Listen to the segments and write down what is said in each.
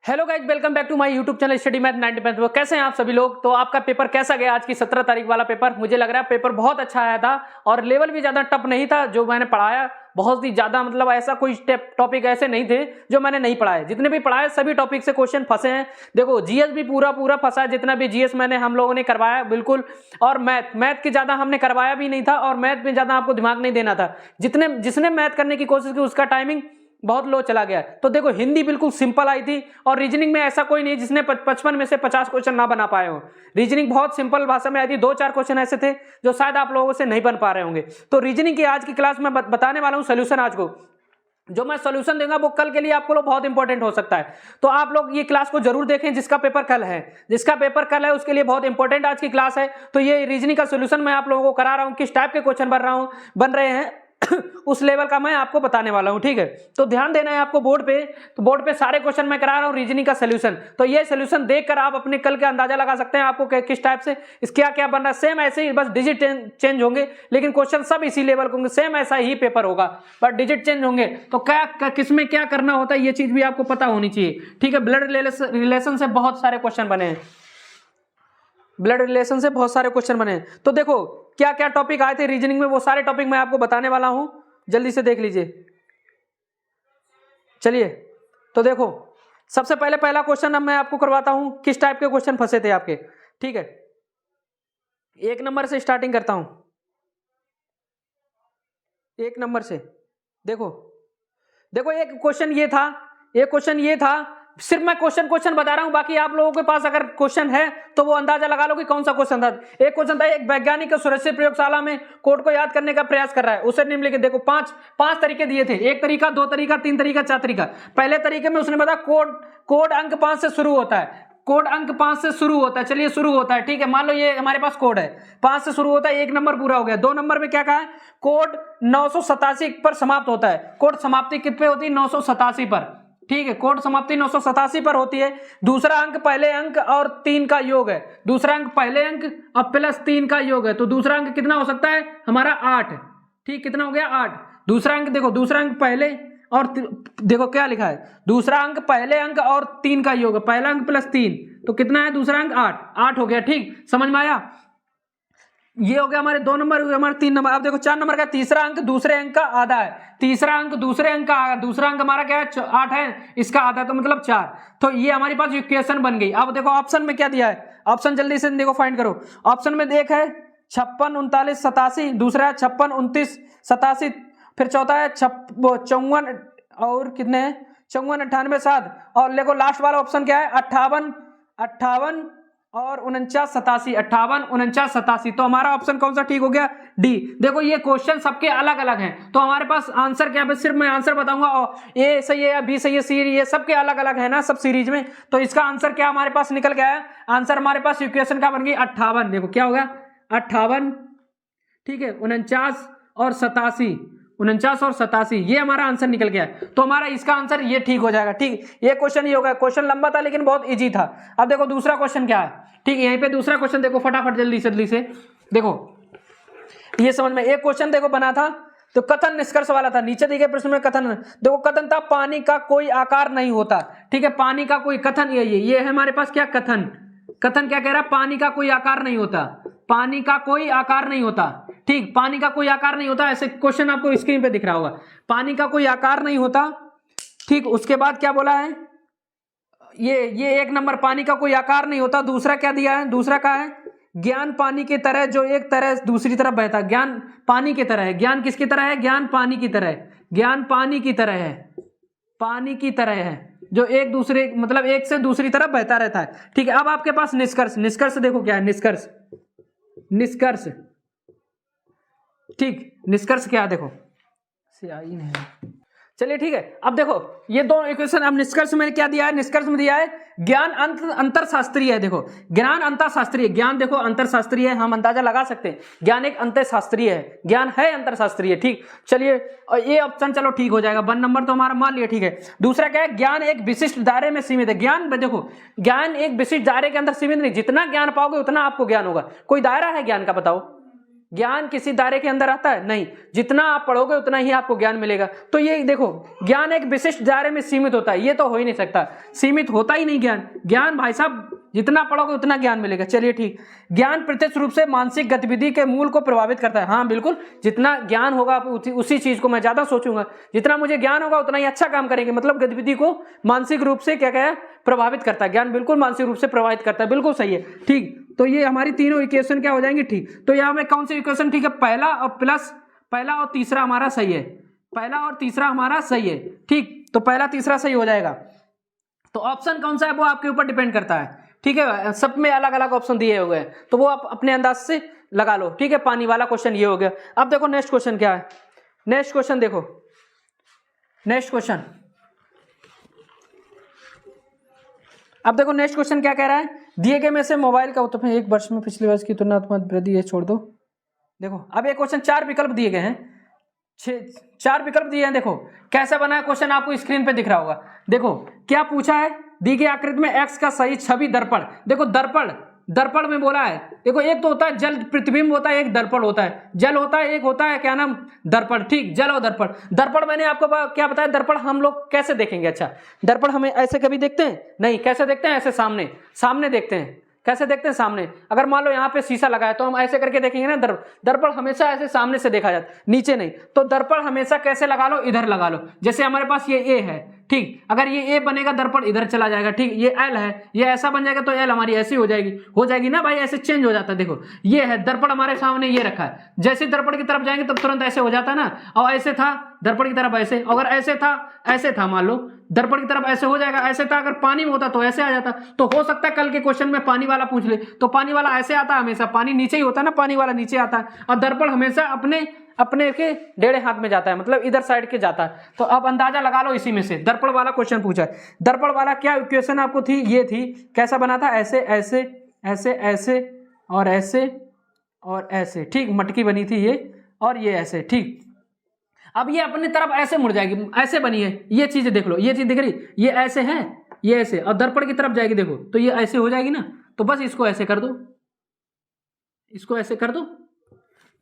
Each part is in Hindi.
Hello guys, welcome back to my YouTube channel study math 90%। कैसे हैं आप सभी लोग। तो आपका पेपर कैसा गया आज की 17 तारीख वाला पेपर। मुझे लग रहा है पेपर बहुत अच्छा आया था और लेवल भी ज्यादा टफ नहीं था जो मैंने पढ़ाया। बहुत ही ज्यादा मतलब ऐसा कोई टॉपिक ऐसे नहीं थे जो मैंने नहीं पढ़ाए। जितने भी पढ़ाए सभी टॉपिक से क्वेश्चन फंसे हैं। देखो जीएस भी पूरा फंसा है, जितना भी जीएस मैंने हम लोगों ने करवाया बिल्कुल। और मैथ के ज्यादा हमने करवाया भी नहीं था और मैथ में ज्यादा आपको दिमाग नहीं देना था। जिसने मैथ करने की कोशिश की उसका टाइमिंग बहुत लो चला गया। तो देखो हिंदी बिल्कुल सिंपल आई थी और रीजनिंग में ऐसा कोई नहीं जिसने 55 में से 50 क्वेश्चन ना बना पाए हो। रीजनिंग बहुत सिंपल भाषा में आई थी। 2-4 क्वेश्चन ऐसे थे जो शायद आप लोगों से नहीं बन पा रहे होंगे। तो रीजनिंग की आज की क्लास में बताने वाला हूँ सोल्यूशन। आज को जो मैं सोल्यूशन दूंगा वो कल के लिए आपको लोग बहुत इंपॉर्टेंट हो सकता है। तो आप लोग ये क्लास को जरूर देखें। जिसका पेपर कल है उसके लिए बहुत इंपॉर्टेंट आज की क्लास है। तो ये रीजनिंग का सोल्यूशन मैं आप लोगों को करा रहा हूँ। किस टाइप के क्वेश्चन बन रहे हैं उस लेवल का मैं आपको बताने वाला हूं। ठीक है, तो ध्यान देना है आपको बोर्ड पे। तो बोर्ड पे सारे क्वेश्चन मैं करा रहा हूं रीजनिंग का सोल्यूशन। तो ये सोल्यूशन देखकर आप अपने कल का अंदाजा लगा सकते हैं आपको किस टाइप से क्या क्या बन रहा है। सेम ऐसे ही, बस डिजिट चेंज होंगे लेकिन क्वेश्चन सब इसी लेवल के होंगे। सेम ऐसा ही पेपर होगा बट डिजिट चेंज होंगे। तो क्या किसमें क्या करना होता है ये चीज भी आपको पता होनी चाहिए। ठीक है, ब्लड रिलेशन से बहुत सारे क्वेश्चन बने हैं। तो देखो क्या क्या टॉपिक आए थे रीजनिंग में, वो सारे टॉपिक मैं आपको बताने वाला हूं। जल्दी से देख लीजिए। चलिए तो देखो, सबसे पहला क्वेश्चन अब मैं आपको करवाता हूं किस टाइप के क्वेश्चन फंसे थे आपके। ठीक है, 1 नंबर से स्टार्टिंग करता हूं। 1 नंबर से देखो एक क्वेश्चन ये था। सिर्फ मैं क्वेश्चन बता रहा हूं, बाकी आप लोगों के पास अगर क्वेश्चन है तो वो अंदाजा लगा लो कि कौन सा क्वेश्चन था। एक क्वेश्चन था, एक वैज्ञानिक सुरक्षित प्रयोगशाला में कोड को याद करने का प्रयास कर रहा है। उसे निम्नलिखित देखो पांच तरीके दिए थे। 1 तरीका, 2 तरीका, 3 तरीका, 4 तरीका। पहले तरीके में उसने बताया कोड अंक 5 से शुरू होता है। चलिए शुरू होता है। ठीक है, मान लो ये हमारे पास कोड है 5 से शुरू होता है। 1 नंबर पूरा हो गया। 2 नंबर में क्या कहा है, कोड 987 पर समाप्त होता है। कोड समाप्ति कित पे होती है, 987 पर। ठीक है, कोड समाप्ति 987 पर होती है। दूसरा अंक पहले अंक और 3 का योग है। दूसरा अंक पहले अंक और प्लस 3 का योग है। तो दूसरा अंक कितना हो सकता है हमारा 8। ठीक, कितना हो गया 8। दूसरा अंक देखो, दूसरा अंक पहले और देखो क्या लिखा है, दूसरा अंक पहले अंक और 3 का योग है। पहला अंक प्लस 3 तो कितना है, दूसरा अंक 8 हो गया। ठीक, समझ में आया। ये हो गया हमारे 2 नंबर, हुए हमारे 3 नंबर। अब देखो 4 नंबर का तीसरा अंक दूसरे अंक का आधा है। तीसरा अंक दूसरे अंक का आधा, दूसरा अंक हमारा क्या है 8 है, इसका आधा तो मतलब 4। तो ये हमारे पास इक्वेशन बन गई। अब देखो ऑप्शन में क्या दिया है, ऑप्शन जल्दी से देखो फाइंड करो। ऑप्शन में देख है 56 39 87, दूसरा है 56 29 87, फिर चौथा है 54 और कितने हैं 54 98 7, और देखो लास्ट वाला ऑप्शन क्या है 58 और 49 87, 58 49 87। तो हमारा ऑप्शन कौन सा ठीक हो गया, डी। देखो ये क्वेश्चन सबके अलग अलग हैं तो हमारे पास आंसर क्या है, सिर्फ मैं आंसर बताऊंगा और ए सही है या बी सही है, सी ये सबके अलग अलग है ना सब सीरीज में। तो इसका आंसर क्या हमारे पास निकल गया है, आंसर हमारे पास इक्वेशन का बन गई 58। देखो क्या होगा 58, ठीक है 49 और 87, 49 और 87, ये हमारा आंसर निकल गया। तो हमारा इसका आंसर ये ठीक हो जाएगा। ठीक, ये क्वेश्चन ही होगा। क्वेश्चन लंबा था लेकिन बहुत इजी था। अब देखो दूसरा क्वेश्चन क्या है। ठीक, यहीं पे दूसरा क्वेश्चन देखो फटाफट जल्दी से देखो। ये समझ में, एक क्वेश्चन देखो बना था तो कथन निष्कर्ष वाला था। नीचे दिए गए प्रश्न में कथन, देखो कथन था पानी का कोई आकार नहीं होता। ठीक है, पानी का कोई कथन, ये है हमारे पास क्या कथन क्या कह रहा है, पानी का कोई आकार नहीं होता। पानी का कोई आकार नहीं होता। ठीक, पानी का कोई आकार नहीं होता, ऐसे क्वेश्चन आपको स्क्रीन पे दिख रहा होगा। पानी का कोई आकार नहीं होता। ठीक, उसके बाद क्या बोला है, ये 1 नंबर पानी का कोई आकार नहीं होता। दूसरा क्या दिया है, दूसरा का है ज्ञान पानी की तरह जो एक तरह दूसरी तरफ बहता है। ज्ञान पानी की तरह है। ज्ञान किसकी तरह है, ज्ञान पानी की तरह है। ज्ञान पानी की तरह है, पानी की तरह है जो एक दूसरे मतलब एक से दूसरी तरफ बहता रहता है। ठीक है, अब आपके पास निष्कर्ष देखो क्या है, निष्कर्ष। ठीक, निष्कर्ष क्या है देखो, सियाही नहीं। चलिए ठीक है, अब देखो ये 2 इक्वेशन। अब निष्कर्ष में क्या दिया है, निष्कर्ष में दिया है ज्ञान अंतर शास्त्रीय है। देखो ज्ञान अंतर शास्त्रीय, ज्ञान देखो अंतर शास्त्रीय है, हम अंदाजा लगा सकते हैं ज्ञान एक अंतर शास्त्रीय है, ज्ञान है अंतर शास्त्रीय। ठीक, चलिए ये ऑप्शन चलो ठीक हो जाएगा। 1 नंबर तो हमारा मान लिया। ठीक है, दूसरा क्या है, ज्ञान एक विशिष्ट दायरे में सीमित है। ज्ञान देखो, ज्ञान एक विशिष्ट दायरे के अंदर सीमित नहीं, जितना ज्ञान पाओगे उतना आपको ज्ञान होगा। कोई दायरा है ज्ञान का, बताओ ज्ञान किसी दायरे के अंदर आता है? नहीं, जितना आप पढ़ोगे उतना ही आपको ज्ञान मिलेगा। तो ये देखो, ज्ञान एक विशिष्ट दायरे में सीमित होता है, ये तो हो ही नहीं सकता, सीमित होता ही नहीं ज्ञान। ज्ञान भाई साहब जितना पढ़ोगे उतना ज्ञान मिलेगा। चलिए ठीक, ज्ञान प्रत्यक्ष रूप से मानसिक गतिविधि के मूल को प्रभावित करता है। हाँ बिल्कुल, जितना ज्ञान होगा उसी चीज को मैं ज्यादा सोचूंगा, जितना मुझे ज्ञान होगा उतना ही अच्छा काम करेंगे। मतलब गतिविधि को मानसिक रूप से क्या है, प्रभावित करता है। ज्ञान बिल्कुल मानसिक रूप से प्रभावित करता है, बिल्कुल सही है। ठीक, तो ये हमारी तीनों इक्वेशन क्या हो जाएंगी? ठीक, तो यहाँ में कौन सी इक्वेशन ठीक है? पहला और तीसरा हमारा सही है, पहला और तीसरा हमारा सही है। ठीक, तो पहला तीसरा सही हो जाएगा। तो ऑप्शन कौन सा है वो आपके ऊपर डिपेंड करता है। ठीक है, सब में अलग अलग ऑप्शन दिए हुए हैं, तो वो आप अपने अंदाज से लगा लो। ठीक है, पानी वाला क्वेश्चन ये हो गया। अब देखो नेक्स्ट क्वेश्चन क्या है। नेक्स्ट क्वेश्चन देखो, नेक्स्ट क्वेश्चन, अब देखो नेक्स्ट क्वेश्चन क्या कह रहा है। दिए गए में से मोबाइल का उत्पादन एक वर्ष में पिछले वर्ष की तुलनात्मक वृद्धि है, छोड़ दो। देखो अब ये क्वेश्चन 4 विकल्प दिए गए हैं, 4 विकल्प दिए हैं। देखो कैसा बना है क्वेश्चन, आपको स्क्रीन पे दिख रहा होगा। देखो क्या पूछा है, दी गई आकृति में एक्स का सही छवि दर्पण। देखो दर्पण में बोला है, देखो एक तो होता है जल प्रतिबिंब होता है, एक दर्पण होता है। जल होता है, एक होता है क्या नाम, दर्पण। ठीक, जल और दर्पण। दर्पण मैंने आपको क्या बताया, दर्पण हम लोग कैसे देखेंगे? अच्छा, दर्पण हमें ऐसे कभी देखते हैं? नहीं, कैसे देखते हैं? ऐसे सामने देखते हैं। कैसे देखते हैं? सामने। अगर मान लो यहाँ पे शीशा लगा है तो हम ऐसे करके देखेंगे ना। दर्पण हमेशा ऐसे सामने से देखा जाता है, नीचे नहीं। तो दर्पण हमेशा कैसे लगा लो, इधर लगा लो। जैसे हमारे पास ये ए है, ठीक, अगर ये ए बनेगा दर्पण इधर चला जाएगा। ठीक, ये एल है, ये ऐसा बन जाएगा तो एल हमारी ऐसी हो जाएगी ना भाई, ऐसे चेंज हो जाता है। देखो ये है दर्पण हमारे सामने, ये रखा है। जैसे दर्पण की तरफ जाएंगे तब तुरंत ऐसे हो जाता है ना। और ऐसे था दर्पण की तरफ ऐसे, अगर ऐसे था मान लो दर्पण की तरफ ऐसे हो जाएगा। ऐसे था, अगर पानी में होता तो ऐसे आ जाता। तो हो सकता है कल के क्वेश्चन में पानी वाला पूछ ले, तो पानी वाला ऐसे आता है हमेशा, पानी नीचे ही होता है ना, पानी वाला नीचे आता है। और दर्पण हमेशा अपने के डेढ़े हाथ में जाता है, मतलब इधर साइड के जाता है। तो अब अंदाजा लगा लो इसी में से, दर्पण वाला क्वेश्चन पूछा है। दर्पण वाला क्या इक्वेशन आपको थी, ये थी, कैसा बना था, ऐसे ऐसे ऐसे ऐसे और ऐसे और ऐसे। ठीक, मटकी बनी थी ये और ये ऐसे। ठीक, अब ये अपनी तरफ ऐसे मुड़ जाएगी, ऐसे बनी है। ये चीज देख लो, ये चीज दिख रही, ये ऐसे है, ये ऐसे, और दर्पण की तरफ जाएगी देखो, तो ये ऐसे हो जाएगी ना। तो बस इसको ऐसे कर दो, इसको ऐसे कर दो,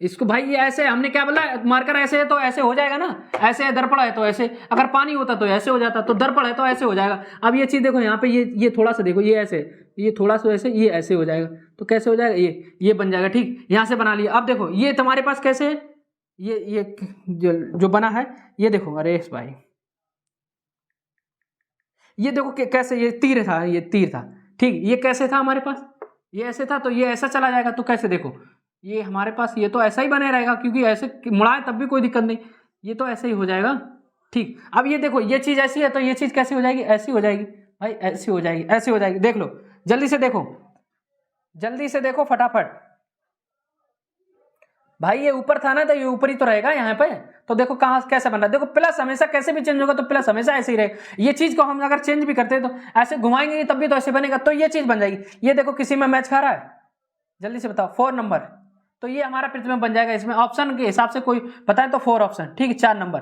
इसको भाई ये ऐसे, हमने क्या बोला, मार्कर ऐसे है तो ऐसे हो जाएगा ना। ऐसे है, दर्पण है तो ऐसे, अगर पानी होता तो ऐसे हो जाता, तो दर्पण है तो ऐसे हो जाएगा। अब ये चीज देखो यहाँ पे, ये थोड़ा सा देखो, ये ऐसे, ये थोड़ा सा ऐसे, ये ऐसे हो जाएगा। तो कैसे हो जाएगा, ये बन जाएगा। ठीक, यहाँ से बना लिया। अब देखो ये तुम्हारे पास कैसे है, ये जो बना है, ये देखो, अरे भाई ये देखो कैसे, ये तीर था, ये तीर था। ठीक, ये कैसे था हमारे पास, ये ऐसे था, तो ये ऐसा चला जाएगा। तो कैसे देखो, ये हमारे पास ये तो ऐसा ही बने रहेगा, क्योंकि ऐसे मुड़ाए तब भी कोई दिक्कत नहीं, ये तो ऐसे ही हो जाएगा। ठीक, अब ये देखो ये चीज ऐसी है, तो ये चीज कैसी हो जाएगी, ऐसी हो जाएगी भाई, ऐसी हो जाएगी, ऐसी हो जाएगी। देख लो, जल्दी से देखो, जल्दी से देखो फटाफट भाई। ये ऊपर था ना, तो ये ऊपर ही तो रहेगा यहाँ पे। तो देखो कहाँ कैसे बन रहा है, देखो प्लस हमेशा कैसे भी चेंज होगा, तो प्लस हमेशा ऐसे ही रहेगा। ये चीज को हम अगर चेंज भी करते हैं तो ऐसे घुमाएंगे तब भी तो ऐसे बनेगा, तो ये चीज बन जाएगी। ये देखो किसी में मैच खा रहा है, जल्दी से बताओ, 4 नंबर, तो ये हमारा प्रतिबिंब बन जाएगा। इसमें ऑप्शन के हिसाब से कोई बताए तो 4 ऑप्शन। ठीक, 4 नंबर।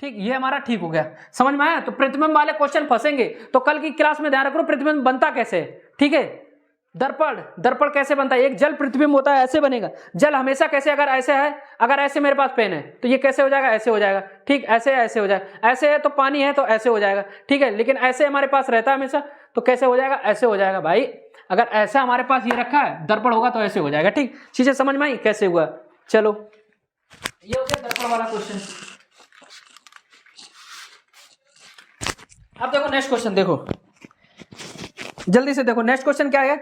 ठीक, ये हमारा ठीक हो गया, समझ में आया। तो प्रतिबिंब वाले क्वेश्चन फंसेंगे तो कल की क्लास में ध्यान रखो प्रतिबिंब बनता कैसे है। ठीक है, दर्पण कैसे बनता है, एक जल प्रतिबिंब होता है, ऐसे बनेगा। जल हमेशा कैसे, अगर ऐसे है, अगर ऐसे मेरे पास पेन है तो ये कैसे हो जाएगा, ऐसे हो जाएगा। ठीक, ऐसे हो जाएगा। ऐसे है तो पानी है तो ऐसे हो जाएगा। ठीक है, लेकिन ऐसे हमारे पास रहता है हमेशा, तो कैसे हो जाएगा, ऐसे हो जाएगा भाई। अगर ऐसा हमारे पास ये रखा है, दर्पण होगा तो ऐसे हो जाएगा। ठीक, चीजें समझ में आई कैसे हुआ। चलो ये हो गया दर्पण वाला क्वेश्चन। अब देखो नेक्स्ट क्वेश्चन, देखो जल्दी से देखो नेक्स्ट क्वेश्चन क्या है।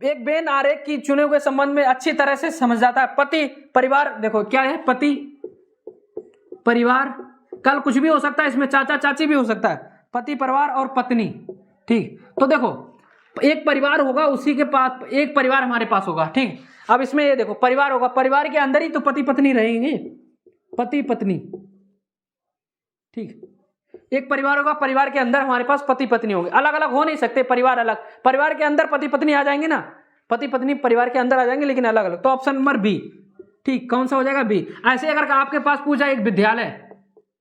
एक बेन आरेख की चुने हुए संबंध में अच्छी तरह से समझ जाता है। पति परिवार, देखो क्या है, पति परिवार, कल कुछ भी हो सकता है, इसमें चाचा चाची भी हो सकता है। पति परिवार और पत्नी। ठीक, तो देखो एक परिवार होगा, उसी के पास एक परिवार हमारे पास होगा। ठीक, अब इसमें ये देखो परिवार होगा, परिवार के अंदर ही तो पति पत्नी रहेंगे, पति पत्नी। ठीक, एक परिवार होगा, परिवार के अंदर हमारे पास पति पत्नी होंगे, अलग अलग हो नहीं सकते परिवार अलग। परिवार के अंदर पति पत्नी आ जाएंगे ना, पति पत्नी परिवार के अंदर आ जाएंगे, लेकिन अलग अलग। तो ऑप्शन नंबर बी। ठीक, कौन सा हो जाएगा, बी। ऐसे अगर आपके पास पूछा एक विद्यालय,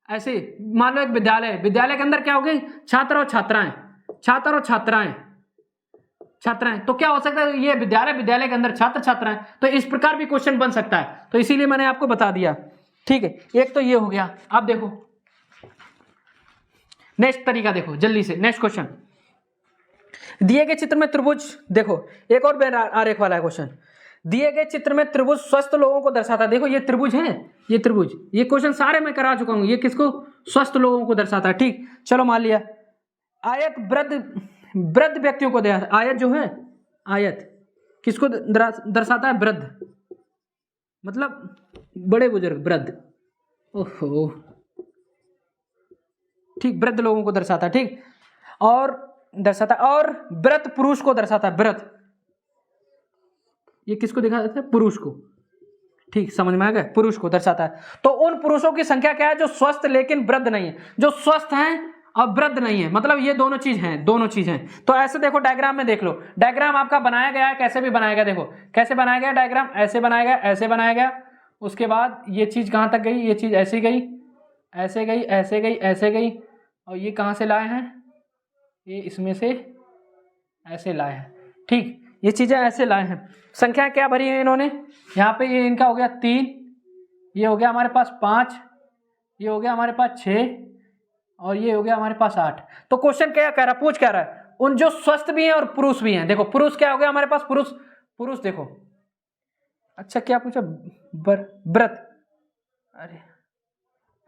ऐसे मान लो एक विद्यालय, विद्यालय के अंदर क्या होंगे, छात्र और छात्राएं, छात्र और छात्राएं। छात्र हैं, तो क्या हो सकता है, ये विद्यालय के अंदर छात्र छात्रा हैं, तो इस प्रकार भी क्वेश्चन बन सकता है, तो इसीलिए मैंने आपको बता दिया। ठीक है, एक तो ये हो गया। अब देखो नेक्स्ट तरीका, देखो जल्दी से नेक्स्ट क्वेश्चन। दिए गए चित्र में त्रिभुज, देखो एक और आरेख वाला है क्वेश्चन। दिए गए चित्र में त्रिभुज स्वस्थ लोगों को दर्शाता है। देखो ये त्रिभुज है, ये त्रिभुज, ये क्वेश्चन सारे मैं करा चुका हूं। ये किसको, स्वस्थ लोगों को दर्शाता है। ठीक, चलो मान लिया आयत वृद्ध व्यक्तियों को दे, आयत जो है, आयत किसको दर्शाता है, वृद्ध, मतलब बड़े बुजुर्ग, वृद्ध, ओहो ठीक, वृद्ध लोगों को दर्शाता है। ठीक, और दर्शाता है, और व्रत पुरुष को दर्शाता है, व्रत ये किसको दिखाता है, पुरुष को। ठीक, समझ में आ गया, पुरुष को दर्शाता है। तो उन पुरुषों की संख्या क्या है जो स्वस्थ लेकिन वृद्ध नहीं है, जो स्वस्थ हैं और वृद्ध नहीं है, मतलब ये दोनों चीज हैं, दोनों चीज हैं। तो ऐसे देखो डायग्राम में देख लो, डायग्राम आपका बनाया गया है, कैसे भी बनाया गया, देखो कैसे बनाया गया डायग्राम, ऐसे बनाया गया, ऐसे बनाया गया, उसके बाद ये चीज कहां तक गई, ये चीज ऐसे गई, ऐसे गई, ऐसे गई, ऐसे गई, और ये कहां से लाए हैं, ये इसमें से ऐसे लाए हैं। ठीक, ये चीजें ऐसे लाए हैं। संख्या क्या भरी है इन्होंने, यहाँ पे ये इनका हो गया 3, ये हो गया हमारे पास 5, ये हो गया हमारे पास 6, और ये हो गया हमारे पास 8। तो क्वेश्चन क्या कह रहा है, पूछ क्या रहा है, उन जो स्वस्थ भी हैं और पुरुष भी हैं। देखो पुरुष क्या हो गया हमारे पास, पुरुष देखो, अच्छा क्या पूछा, व्रत,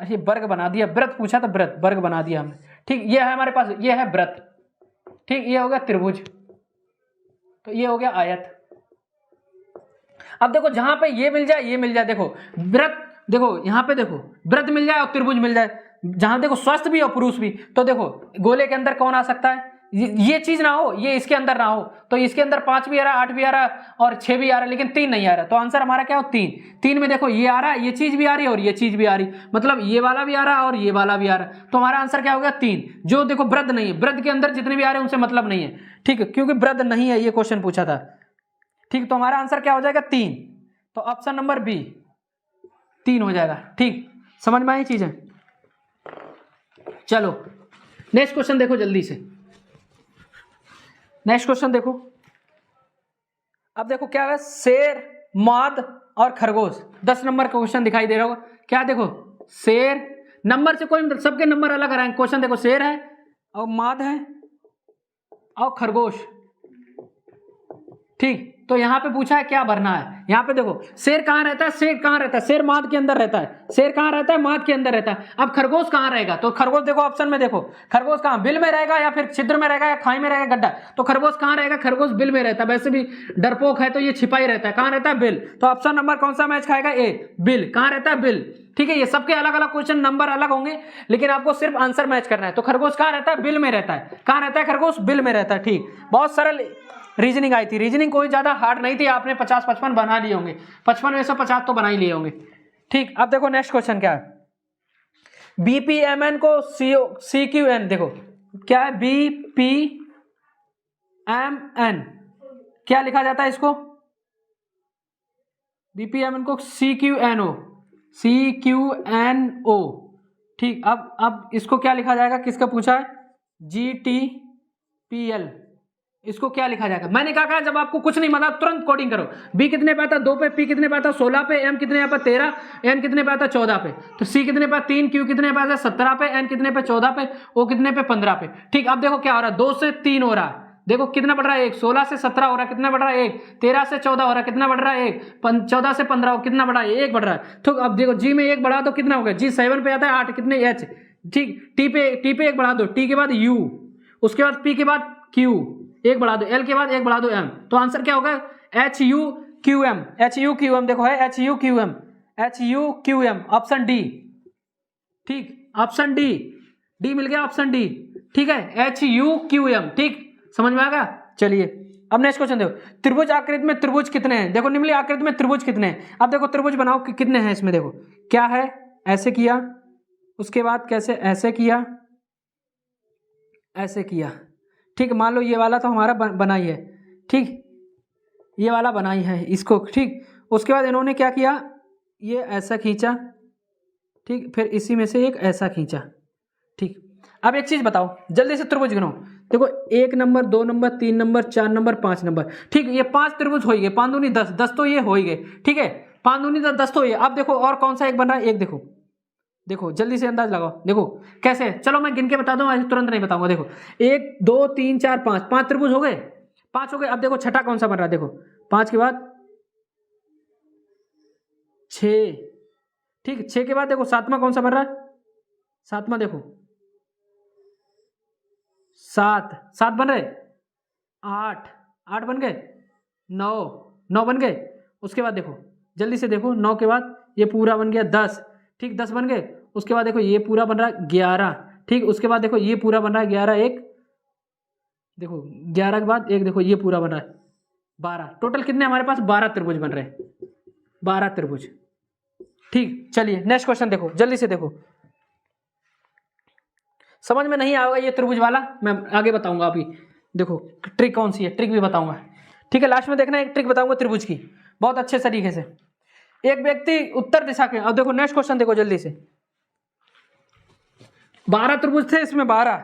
अरे वर्ग बना दिया, व्रत पूछा था, व्रत वर्ग बना दिया हमने। ठीक, ये है हमारे पास, ये है व्रत। ठीक, ये हो गया त्रिभुज, तो ये हो गया आयत। अब देखो जहां पे ये मिल जाए, ये मिल जाए, देखो व्रत, देखो यहां पे देखो व्रत मिल जाए और त्रिभुज मिल जाए, जहां देखो स्वस्थ भी और पुरुष भी, तो देखो गोले के अंदर कौन आ सकता है, ये चीज ना हो, ये इसके अंदर ना हो, तो इसके अंदर 5 भी आ रहा, 8 भी आ रहा और 6 भी आ रहा, लेकिन 3 नहीं आ रहा। तो आंसर हमारा क्या हो, 3 में देखो ये आ रहा है, ये चीज भी आ रही है और ये चीज भी आ रही, मतलब ये वाला भी आ रहा है और ये वाला भी आ रहा है। तो हमारा आंसर क्या हो गया, 3। जो देखो वृद्ध नहीं है, वृद्ध के अंदर जितने भी आ रहे हैं उनसे मतलब नहीं है। ठीक है, क्योंकि वृद्ध नहीं है, ये क्वेश्चन पूछा था। ठीक, तो हमारा आंसर क्या हो जाएगा, 3। तो ऑप्शन नंबर बी 3 हो जाएगा। ठीक, समझ में आई चीज है। चलो नेक्स्ट क्वेश्चन देखो जल्दी से, नेक्स्ट क्वेश्चन देखो। अब देखो क्या है, शेर, माद और खरगोश, 10 नंबर का क्वेश्चन दिखाई दे रहा होगा। क्या देखो, शेर, नंबर से कोई मतलब, सबके नंबर अलग आ रहे हैं। क्वेश्चन देखो, शेर है और माद है और खरगोश। ठीक, तो यहां पे पूछा है क्या भरना है। यहां पे देखो शेर कहां रहता है, शेर कहां रहता है, शेर माद के अंदर रहता है, शेर कहां रहता है, माद के अंदर रहता है। अब खरगोश कहां रहेगा, तो खरगोश देखो ऑप्शन में देखो, खरगोश कहां, बिल में रहेगा या फिर छिद्र में रहेगा या खाई में रहेगा, गड्ढा। तो खरगोश कहां रहेगा, खरगोश बिल में रहता है। वैसे भी डरपोक है तो ये छिपा ही रहता है। कहां रहता है, बिल। तो ऑप्शन नंबर कौन सा मैच खाएगा, ए, बिल। कहां रहता है, बिल। ठीक है, ये सबके अलग अलग क्वेश्चन नंबर अलग होंगे, लेकिन आपको सिर्फ आंसर मैच करना है। तो खरगोश कहां रहता है, बिल में रहता है। कहां रहता है खरगोश, बिल में रहता है। ठीक, बहुत सरल रीजनिंग आई थी, रीजनिंग कोई ज्यादा हार्ड नहीं थी। आपने 50-55 बना लिए होंगे, 55 में से 50 तो बना ही लिए होंगे। ठीक, अब देखो नेक्स्ट क्वेश्चन क्या है, बीपीएमएन को सीक्यूएन, देखो क्या है, बीपीएमएन क्या लिखा जाता है इसको, बीपीएमएन को सीक्यूएनओ, सीक्यूएनओ। ठीक, अब इसको क्या लिखा जाएगा, किसका पूछा है, जीटीपीएल, इसको क्या लिखा जाएगा। मैंने कहा जब आपको कुछ नहीं पता तुरंत कोडिंग करो। बी कितने पे आता है, 2 पे, पी कितने पे आता है, 16 पे, एम कितने पे, 13, एन कितने पे आता है, 14 पे, तो सी कितने पे, 3, क्यू कितने पे आता है, 17 पे, एन कितने पे, 14 पे, ओ कितने पे, 15 पे। ठीक, अब देखो क्या हो रहा है, 2 से 3 हो रहा है, देखो कितना बढ़ रहा है, 1, 16 से 17 हो रहा है, कितना बढ़ रहा है, 1, 13 से 14 हो रहा है, कितना बढ़ रहा है, 1, 14 से 15 कितना बढ़ा है, 1 बढ़ रहा है। तो अब देखो जी में 1 बढ़ा दो कितना हो गया, जी 7 पे आता है 8, कितने, एच। ठीक, टी पे 1 बढ़ा दो, टी के बाद यू, उसके बाद पी के बाद क्यू 1 बढ़ा दो, एल के बाद 1 बढ़ा दो, एम। तो आंसर क्या होगा, H U Q M, H U Q M, देखो है H U Q M, H U Q M, option D. ठीक, ऑप्शन डी, डी मिल गया, ऑप्शन डी। ठीक है, एच यू क्यू एम। ठीक, समझ में आ गया। चलिए अब नेक्स्ट क्वेश्चन देखो, त्रिभुज आकृति में त्रिभुज कितने हैं, देखो निम्न आकृति में त्रिभुज कितने हैं। अब देखो त्रिभुज बनाओ कि कितने हैं इसमें, देखो क्या है, ऐसे किया, उसके बाद कैसे, ऐसे किया, ऐसे किया। ठीक, मान लो ये वाला तो हमारा बना ही है। ठीक, ये वाला बना ही है इसको। ठीक, उसके बाद इन्होंने क्या किया, ये ऐसा खींचा। ठीक, फिर इसी में से एक ऐसा खींचा। ठीक, अब एक चीज बताओ, जल्दी से त्रिभुज गिनो। देखो 1 number, 2 number, 3 number, 4 number, 5 number. ठीक है, ये 5 त्रिभुज हो गए, 5 दूनी 10, 10 तो ये हो ही गए। ठीक है, 5 दूनी 10, 10 तो ये। अब देखो और कौन सा एक बन रहा है, एक देखो, देखो जल्दी से अंदाज लगाओ। देखो कैसे, चलो मैं गिन के बता दूं, आज तुरंत नहीं बताऊंगा। देखो 1 2 3 4 5, 5 त्रिभुज हो गए, 5 हो गए। अब देखो छठा कौन सा बन रहा है, देखो 5 के बाद 6। ठीक, 6 के बाद देखो सातवां कौन सा बन रहा है, सातवां देखो 7, 7 बन रहे, 8, 8 बन गए, 9, 9 बन गए। उसके बाद देखो जल्दी से देखो, 9 के बाद ये पूरा बन गया 10। ठीक, 10 बन गए। उसके बाद देखो ये पूरा बन रहा है 11। ठीक, उसके बाद देखो ये पूरा बन रहा है 11, एक देखो 11 के बाद एक देखो ये पूरा बन रहा है 12। टोटल कितने हमारे पास, 12 त्रिभुज बन रहे हैं, 12 त्रिभुज। ठीक, चलिए नेक्स्ट क्वेश्चन देखो, जल्दी से देखो। समझ में नहीं आएगा ये त्रिभुज वाला, मैं आगे बताऊंगा। अभी देखो ट्रिक कौन सी है, ट्रिक भी बताऊंगा। ठीक है, लास्ट में देखना, एक ट्रिक बताऊंगा त्रिभुज की बहुत अच्छे तरीके से। एक व्यक्ति उत्तर दिशा के, अब देखो नेक्स्ट क्वेश्चन देखो जल्दी से। 12 त्रिभुज थे, इसमें 12।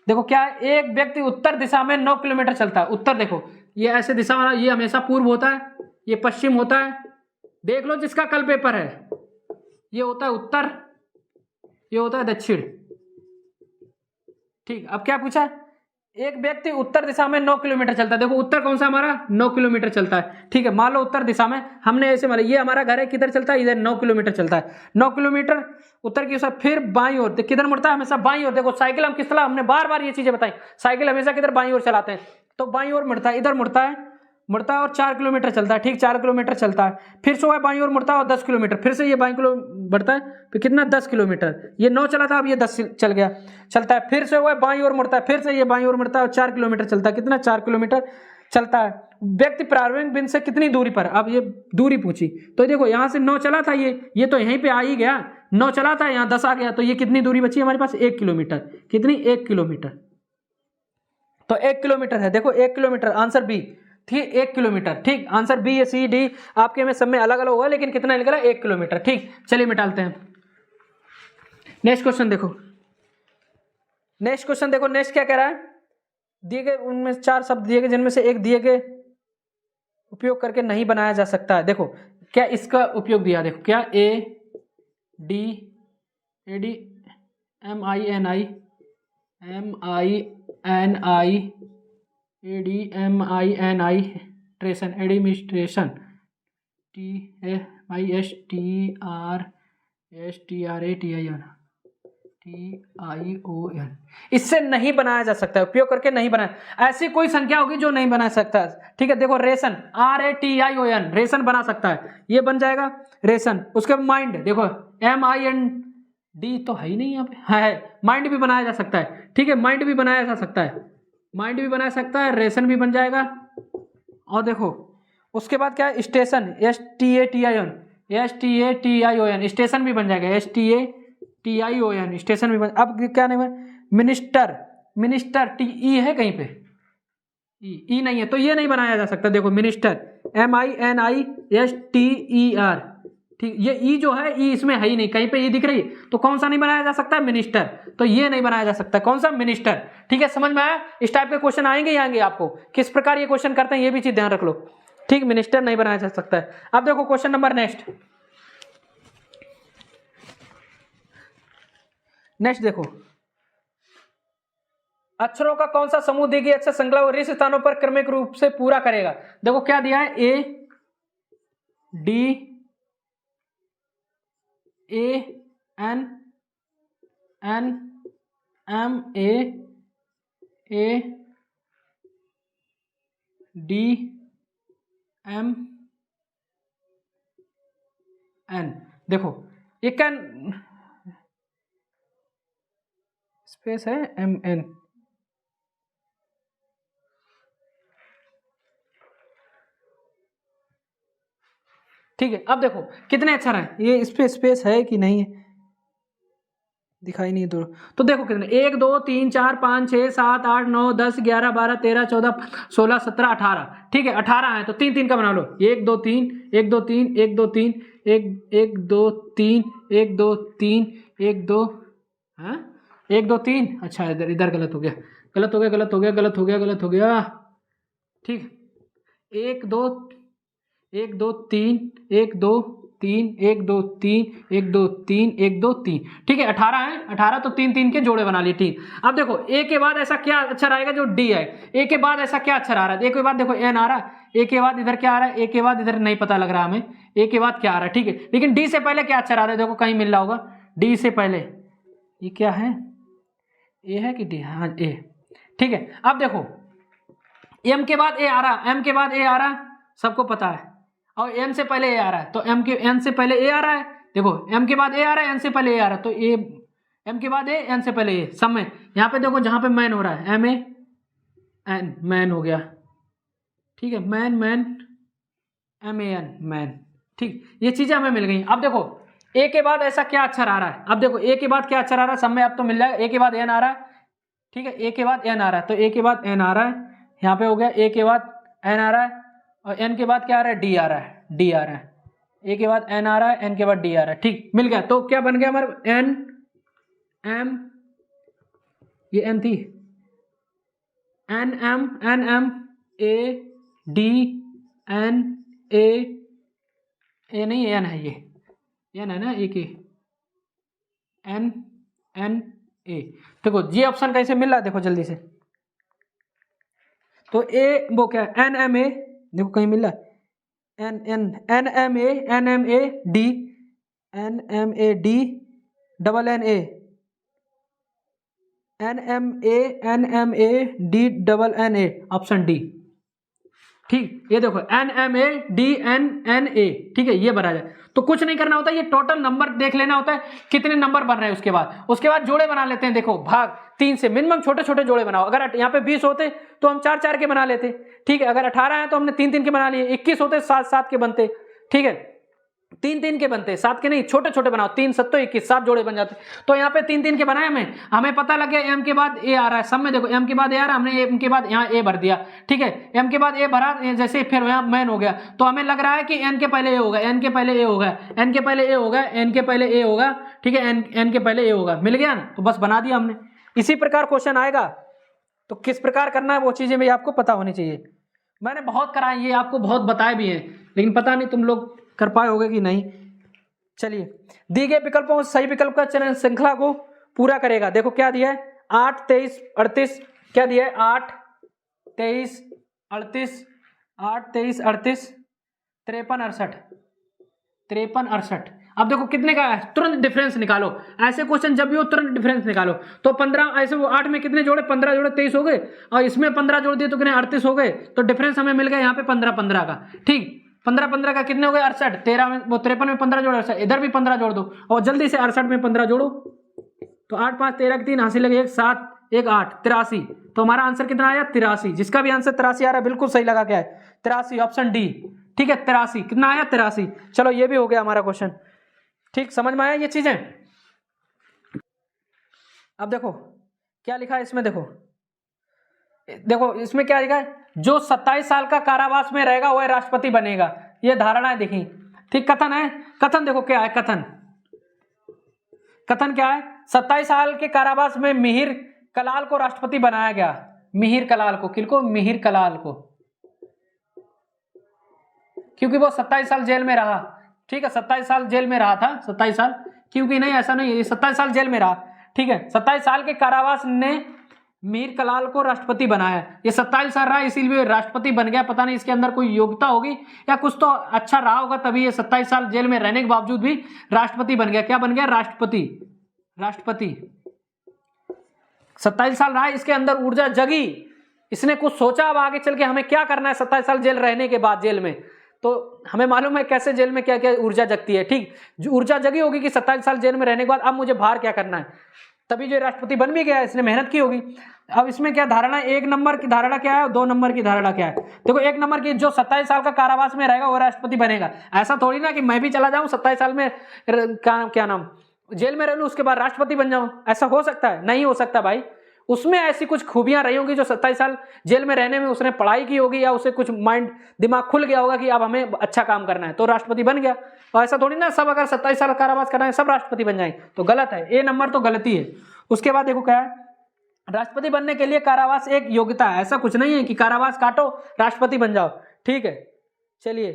देखो क्या है, एक व्यक्ति उत्तर दिशा में 9 किलोमीटर चलता है। उत्तर देखो, ये ऐसे दिशा वाला, ये हमेशा पूर्व होता है, ये पश्चिम होता है। देख लो जिसका कल पेपर है, ये होता है उत्तर, ये होता है दक्षिण। ठीक, अब क्या पूछा, एक व्यक्ति उत्तर दिशा में 9 किलोमीटर चलता है। देखो उत्तर कौन सा हमारा, 9 किलोमीटर चलता है। ठीक है, मान लो उत्तर दिशा में हमने ऐसे मान, ये हमारा घर है, किधर चलता है, इधर 9 किलोमीटर चलता है। 9 किलोमीटर उत्तर की ओर, फिर बाईं ओर किधर मुड़ता है, हमेशा बाईं ओर। देखो साइकिल हम किस तरह, हमने बार बार ये चीजें बताई, साइकिल हमेशा किधर, बाईं ओर चलाते हैं, तो बाईं ओर मुड़ता है, इधर मुड़ता है और 4 किलोमीटर चलता है। ठीक, 4 किलोमीटर चलता है, फिर से वह बाईं ओर मुड़ता है और 10 किलोमीटर, फिर से ये बाईं किलो बढ़ता है, फिर कितना 10 किलोमीटर। ये 9 चला था, अब ये 10 चल गया, चलता है, फिर से वह बाईं ओर मुड़ता है, फिर से ये बाईं ओर मुड़ता है और 4 किलोमीटर चलता है। कितना, 4 किलोमीटर चलता है। व्यक्ति प्रारंभिक बिंदु से कितनी दूरी पर, अब ये दूरी पूछी, तो देखो यहाँ से 9 चला था, ये तो यहीं पे आ ही गया, 9 चला था, यहाँ 10 आ गया, तो ये कितनी दूरी बची हमारे पास, 1 किलोमीटर। कितनी, 1 किलोमीटर। तो 1 किलोमीटर है, देखो 1 किलोमीटर, आंसर बी। ठीक, 1 किलोमीटर। ठीक, आंसर बी, सी, डी आपके में सब में अलग अलग होगा, लेकिन कितना निकला, 1 किलोमीटर। ठीक, चलिए मिटाते हैं। नेक्स्ट क्वेश्चन देखो, नेक्स्ट क्वेश्चन देखो, नेक्स्ट क्या कह रहा है, दिए गए उनमें 4 शब्द दिए गए, जिनमें से एक दिए गए उपयोग करके नहीं बनाया जा सकता है। देखो क्या इसका उपयोग दिया, देखो क्या, A D M I N I ADMINI ट्रेशन, एडमिनिस्ट्रेशन, TISTRATION, इससे नहीं बनाया जा सकता है, उपयोग करके नहीं बनाया। ऐसी कोई संख्या होगी जो नहीं बना सकता। ठीक है, देखो रेशन, RATION, रेशन बना सकता है, ये बन जाएगा रेशन। उसके बाद माइंड, देखो MIND तो है ही नहीं यहाँ पे, है, माइंड भी बनाया जा सकता है। ठीक है, माइंड भी बनाया जा सकता है, माइंड भी बना सकता है, रेशन भी बन जाएगा। और देखो उसके बाद क्या है, स्टेशन, STATION, स्टेशन भी बन जाएगा, STATION, स्टेशन भी बन। अब क्या नाम है, मिनिस्टर, TE है कहीं पे, ई नहीं है, तो ये नहीं बनाया जा सकता। देखो मिनिस्टर, MINISTER। ठीक, ये ई जो है, ई इसमें है ही नहीं, कहीं पे ई दिख रही है, तो कौन सा नहीं बनाया जा सकता, मिनिस्टर, तो ये नहीं बनाया जा सकता, कौन सा, मिनिस्टर। ठीक है, समझ में आया, इस टाइप के क्वेश्चन आएंगे ही आएंगे, आपको किस प्रकार ये क्वेश्चन करते हैं ये भी चीज ध्यान रख लो। ठीक, मिनिस्टर नहीं बनाया जा सकता है। अब देखो क्वेश्चन नंबर नेक्स्ट देखो, अक्षरों का कौन सा समूह दी गई अक्षर श्रृंखला और रिक्त स्थानों पर क्रमिक रूप से पूरा करेगा। देखो क्या दिया है, ANMAADMN। देखो ये कैन स्पेस है MN। ठीक है, अब देखो कितने अक्षर हैं, ये इस पे स्पेस है कि नहीं है, दिखाई नहीं दो, तो देखो कितने 1 2 3 4 5 6 7 8 9 10 11 12 13 14 16 17 18, ठीक है 18 है, तो 3 3 का बना लो, 1 2 3 1 2 3 1 2 3 1 1 2 3 1 2 3 1 2, हाँ 1 2 3, अच्छा इधर इधर गलत हो गया गलत हो गया गलत हो गया गलत हो गया गलत हो गया, ठीक 1 2 1 2 3 1 2 3 1 2 3 1 2 3 1 2 3, ठीक है 18 है, 18 तो 3 3 के जोड़े बना लिए, ठीक। अब देखो ए के बाद ऐसा क्या अक्षर आएगा जो डी है, ए के बाद ऐसा क्या अक्षर आ रहा है, ए के बाद देखो एन आ रहा है, ए के बाद इधर क्या आ रहा है, ए के बाद इधर नहीं पता लग रहा हमें, ए के बाद क्या आ रहा है, ठीक है, लेकिन डी से पहले क्या अक्षर आ रहा है, देखो कहीं मिल रहा होगा, डी से पहले ये क्या है, ए है कि डी, हाँ ए, ठीक है। अब देखो एम के बाद ए आ रहा है, एम के बाद ए आ रहा है, सबको पता है, और एन से पहले ए आ रहा है, तो एन से पहले ए आ रहा है, देखो एम के बाद ए आ रहा है, एन से पहले ए आ रहा है, तो ए एम के बाद ए एन से पहले ए, सब में यहाँ पे देखो जहाँ पे मैन हो रहा है एम ए एन, मैन हो गया, ठीक है, man man M A N man, ठीक, ये चीजें हमें मिल गई। अब देखो ए के बाद ऐसा क्या अक्षर आ रहा है, अब देखो ए के बाद क्या अक्षर आ रहा है, सब में अब तो मिल जाएगा, ए के बाद एन आ रहा है, ठीक है, ए के बाद एन आ रहा है, तो ए के बाद एन आ रहा है, यहाँ पे हो गया ए के बाद एन आ रहा है, और एन के बाद क्या आ रहा है, डी आ रहा है, डी आ रहा है, ए के बाद एन आ रहा है, एन के बाद डी आ रहा है, ठीक मिल गया। तो क्या बन गया हमारा एन एम, ये एन थी, N M A D N A नहीं एन है, ये एन है ना, ए के एन एन ए, देखो जी ऑप्शन कैसे मिल रहा है, देखो जल्दी से, तो ए वो क्या है एन एम ए, देखो कहीं मिल रहा है N M A D N M A D double N A D double N A, option D, ठीक, ये देखो N M A D N A, ठीक है, ये भरा जाए, तो कुछ नहीं करना होता, ये टोटल नंबर देख लेना होता है कितने नंबर बन रहे हैं, उसके बाद जोड़े बना लेते हैं, देखो भाग 3 से, मिनिमम छोटे छोटे जोड़े बनाओ, अगर यहाँ पे 20 होते तो हम 4 4 के बना लेते, ठीक है, अगर 18 है तो हमने 3 3 के बना लिए, 21 होते 7 7 के बनते, ठीक है, 3 3 के बनते, 7 के नहीं, छोटे छोटे बनाओ, 3 7 21, 7 जोड़े बन जाते, तो यहाँ पे 3 3 के बनाए हमें पता लग गया एम के बाद ए आ रहा है, सब में देखो एम के बाद ए आ रहा है, हमने एम के बाद यहाँ ए भर दिया, ठीक है, एम के बाद ए भरा, जैसे फिर यहाँ मैन हो गया, तो हमें लग रहा है कि एन के पहले ए होगा, एन के पहले ए होगा, एन के पहले ए होगा, एन के पहले ए होगा, ठीक है, एन के पहले ए होगा, मिल गया ना, तो बस बना दिया हमने। इसी प्रकार क्वेश्चन आएगा, तो किस प्रकार करना है वो चीजें भी आपको पता होनी चाहिए, मैंने बहुत कराई, ये आपको बहुत बताए भी हैं, लेकिन पता नहीं तुम लोग कर पाए होगे कि नहीं। चलिए, दिए गए विकल्पों सही विकल्प का चयन श्रृंखला को पूरा करेगा, देखो क्या दिया है 8 23 38, क्या दिया है 8 23 38 8 23 38 53 68 53 68, अब देखो कितने का है, तुरंत डिफरेंस निकालो, ऐसे क्वेश्चन जब भी हो तुरंत डिफरेंस निकालो, तो 15 ऐसे वो 8 में कितने जोड़े 15 जोड़े 23 हो गए, और इसमें 15 जोड़ दिए तो कितने 38 हो गए, तो डिफरेंस हमें मिल गया यहाँ पे 15 15 का, ठीक, 15 15 का कितने हो गए 68, 13 में वो 53 में 15 जोड़ो, 68 इधर भी 15 जोड़ दो, और जल्दी से 68 में 15 जोड़ो, तो 8 5 13 3 हासिल लगे 1 7 1 8 83, तो हमारा आंसर कितना आया 83, जिसका भी आंसर 83 आ रहा है बिल्कुल सही लगा, क्या है 83, ऑप्शन डी, ठीक है 83, कितना आया 83, चलो ये भी हो गया हमारा क्वेश्चन, ठीक, समझ में आया ये चीजें। अब देखो क्या लिखा है इसमें, देखो इसमें क्या लिखा है, जो 27 साल का कारावास में रहेगा वह राष्ट्रपति बनेगा, ये धारणा है देखी, ठीक, कथन है, कथन देखो क्या है, कथन क्या है, 27 साल के कारावास में मिहिर कलाल को राष्ट्रपति बनाया गया, मिहिर कलाल को, किनको, मिहिर कलाल को, क्योंकि वो 27 साल जेल में रहा, ठीक है, 27 साल जेल में रहा था, 27 साल, क्योंकि नहीं ऐसा नहीं, 27 साल जेल में रहा, ठीक है, 27 साल के कारावास ने मीर कलाल को राष्ट्रपति बनाया, ये 27 साल रहा इसीलिए राष्ट्रपति बन गया, पता नहीं इसके अंदर कोई योग्यता होगी या कुछ तो अच्छा रहा होगा, तभी ये 27 साल जेल में रहने के बावजूद भी राष्ट्रपति बन गया, क्या बन गया, राष्ट्रपति 27 साल रहा, इसके अंदर ऊर्जा जगी, इसने कुछ सोचा अब आगे चल के हमें क्या करना है 27 साल जेल रहने के बाद, जेल में तो हमें मालूम है कैसे जेल में क्या क्या ऊर्जा जगती है, ठीक, जो ऊर्जा जगी होगी कि 27 साल जेल में रहने के बाद अब मुझे बाहर क्या करना है, तभी जो राष्ट्रपति बन भी गया, इसने मेहनत की होगी। अब इसमें क्या धारणा, 1 नंबर की धारणा क्या है और 2 नंबर की धारणा क्या है, देखो 1 नंबर की, जो 27 साल का कारावास में रहेगा वो राष्ट्रपति बनेगा, ऐसा थोड़ी ना कि मैं भी चला जाऊं 27 साल में क्या नाम जेल में रह लूं उसके बाद राष्ट्रपति बन जाऊं, ऐसा हो सकता है? नहीं हो सकता भाई। उसमें ऐसी कुछ खूबियां रही होंगी जो 27 साल जेल में रहने में उसने पढ़ाई की होगी, या उसे कुछ माइंड दिमाग खुल गया होगा कि अब हमें अच्छा काम करना है, तो राष्ट्रपति बन गया। और ऐसा थोड़ी ना सब अगर 27 साल कारावास करना है सब राष्ट्रपति बन जाए, तो गलत है। ए नंबर तो गलती है। उसके बाद देखो क्या है, राष्ट्रपति बनने के लिए कारावास एक योग्यता है, ऐसा कुछ नहीं है कि कारावास काटो राष्ट्रपति बन जाओ। ठीक है, चलिए,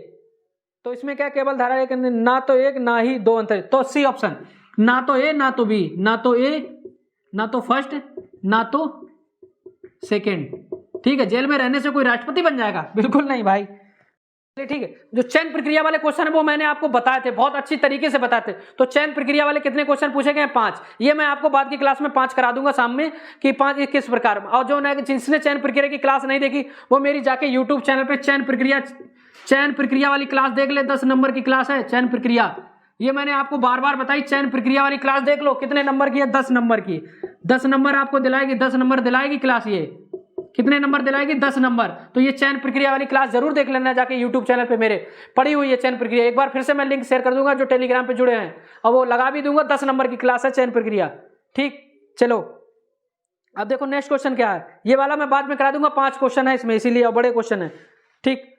तो इसमें क्या केवल धारा एक, ना तो एक ना ही दो अंतर, तो सी ऑप्शन, ना तो ए ना तो बी, ना तो ए ना तो फर्स्ट ना तो सेकेंड। ठीक है, जेल में रहने से कोई राष्ट्रपति बन जाएगा? बिल्कुल नहीं भाई। ठीक है, जो चयन प्रक्रिया वाले क्वेश्चन है वो मैंने आपको बताए थे, बहुत अच्छी तरीके से बताए थे। तो चयन प्रक्रिया वाले कितने क्वेश्चन पूछे गए? 5। ये मैं आपको बाद की क्लास में 5 करा दूंगा सामने कि 5 किस प्रकार। और जो जिसने चयन प्रक्रिया की क्लास नहीं देखी वो मेरी जाके यूट्यूब चैनल पे चयन प्रक्रिया वाली क्लास देख ले। 10 नंबर की क्लास है चयन प्रक्रिया, ये मैंने आपको बार बार बताई। चयन प्रक्रिया वाली क्लास देख लो, कितने नंबर की है? 10 नंबर की। 10 नंबर आपको दिलाएगी, 10 नंबर दिलाएगी क्लास। ये कितने नंबर दिलाएगी? 10 नंबर। तो ये चयन प्रक्रिया वाली क्लास जरूर देख लेना जाके यूट्यूब चैनल पे, मेरे पड़ी हुई है चयन प्रक्रिया। एक बार फिर से मैं लिंक शेयर कर दूंगा जो टेलीग्राम पे जुड़े हैं, और वो लगा भी दूंगा। 10 नंबर की क्लास है चयन प्रक्रिया। ठीक, चलो अब देखो नेक्स्ट क्वेश्चन क्या है। ये वाला मैं बाद में करा दूंगा, 5 क्वेश्चन है इसमें, इसीलिए बड़े क्वेश्चन है। ठीक।